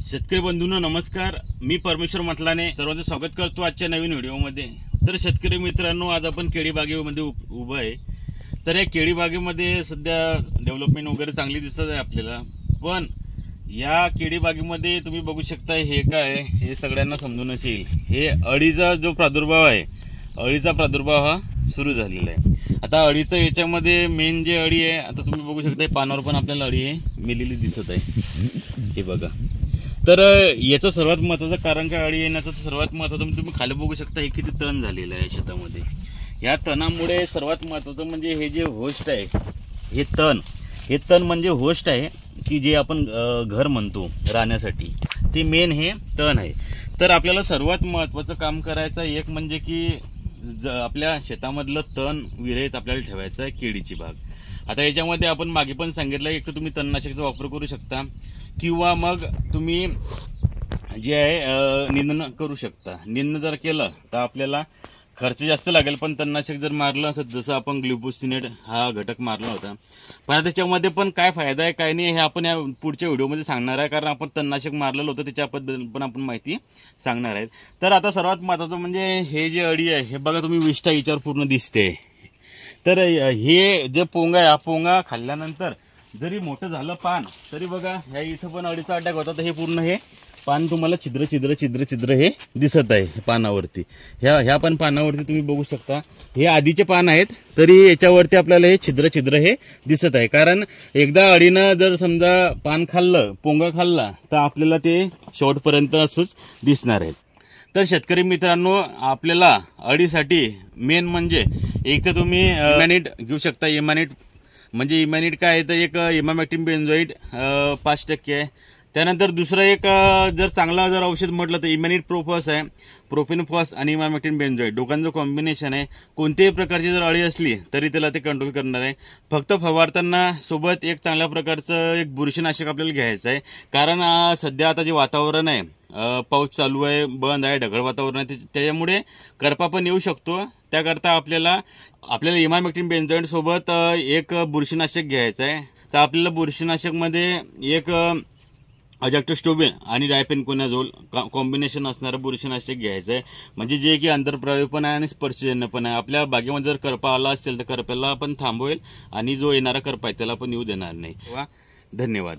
शेतकरी बंधूंनो नमस्कार। मी परमेश्वर म्हटलाने सर्वांचं स्वागत करतो आजच्या नवीन व्हिडिओमध्ये। तर शेतकरी मित्रांनो, आज आपण केळी बागेमध्ये उभा आहे। तर या केळी बागेमध्ये सध्या डेव्हलपमेंट वगैरे चांगली दिसत आहे आपल्याला, पण या केळी बागेमध्ये तुम्ही बघू शकता हे काय हे सगळ्यांना समजून असेल, हे अळीचा जो प्रादुर्भाव आहे, अळीचा प्रादुर्भाव हा सुरू झालेला आहे। आता अळीचं याच्यामध्ये मेन जे अळी आहे, आता तुम्ही बघू शकता पानावर पण आपल्याला अळी आहे मेलेली दिसत आहे, हे बघा। तर याचं सर्वात महत्त्वाचं कारण काय अळी येण्याचं, सर्वात महत्त्वाचं तुम्ही खाली बघू शकता हे किती तण झालेलं आहे शेतामध्ये। या तणामुळे सर्वात महत्त्वाचं म्हणजे हे जे होस्ट आहे, हे तण म्हणजे होस्ट आहे की जे आपण घर म्हणतो राहण्यासाठी, ते मेन हे तण आहे। तर आपल्याला सर्वात महत्त्वाचं काम करायचं एक म्हणजे की आपल्या शेतामधलं तण विरहित आपल्याला ठेवायचं आहे केळीची बाग। आता याच्यामध्ये आपण मागे पण सांगितलं, एक तर तुम्ही तणनाशकाचा वापर करू शकता किंवा मग तुम्ही जे आहे निंदण करू शकता। निंदण जर केलं तर आपल्याला खर्च जास्त लागेल, पण तणनाशक जर मारलं तर जसं आपण ग्लुफोसिनेट हा घटक मारला होता, पण त्याच्यामध्ये पण काय फायदा आहे काय नाही हे आपण या पुढच्या व्हिडिओमध्ये सांगणार आहे, कारण आपण तणनाशक मारलेलं होतं त्याच्याबद्दल पण आपण माहिती सांगणार आहे। तर आता सर्वात महत्त्वाचं म्हणजे हे जे अळी आहे, हे बघा तुम्ही विष्ठा याच्यावर पूर्ण दिसते। तर हे जे पोंगा आहे, हा पोंगा खाल्ल्यानंतर जरी मोठं झालं पान तरी बघा ह्या इथं पण अळीचा अटॅक होता, तर हे पूर्ण हे पान तुम्हाला छिद्र छिद्र छिद्र छिद्र हे दिसत आहे पानावरती। ह्या पण पानावरती तुम्ही बघू शकता, हे आधीचे पान आहेत तरी याच्यावरती आपल्याला हे छिद्र छिद्र हे दिसत आहे, कारण एकदा अळीनं जर समजा पान खाल्लं, पोंगा खाल्ला, तर आपल्याला ते शेवटपर्यंत असंच दिसणार आहे। तर शेतकरी मित्रांनो, आपल्याला अळीसाठी मेन म्हणजे एक तर तुम्ही इमॅनिट घेऊ शकता। इमॅनिट म्हणजे इमॅनिट काय आहे तर एक इमामॅक्टिन बेंझोइट 5% आहे। त्यानंतर दुसरं एक जर चांगला जर औषध म्हटलं तर इमॅनिट प्रोफॉस आहे, प्रोफेनफॉस आणि इमामॅक्टिन बेंझोइट दोघांचं कॉम्बिनेशन आहे। कोणत्याही प्रकारची जर अळी असली तरी त्याला ते कंट्रोल करणार आहे। फक्त फवारताना सोबत एक चांगल्या प्रकारचं एक बुरशीनाशक आपल्याला घ्यायचं आहे, कारण सध्या आता जे वातावरण आहे, पाऊस चालू आहे, बंद आहे, ढगाळ वातावरण आहे, त्याच्यामुळे करपा पण येऊ शकतो। त्याकरता आपल्याला इमामॅक्टिन बेंझोइट सोबत एक बुरशीनाशक घ्यायचं आहे। तर आपल्याला बुरशीनाशकमध्ये एक अजॅक्टोस्टोबिन आणि डायपेनकोनाझोल कॉम्बिनेशन असणारं बुरशीनाशक घ्यायचं आहे, म्हणजे जे की आंतरप्रवाही पण आहे आणि स्पर्शजन्य पण आहे। आपल्या बागेमध्ये जर करपा आला असेल तर करप्याला पण थांबवेल आणि जो येणारा करपा आहे त्याला पण येऊ देणार नाही। धन्यवाद।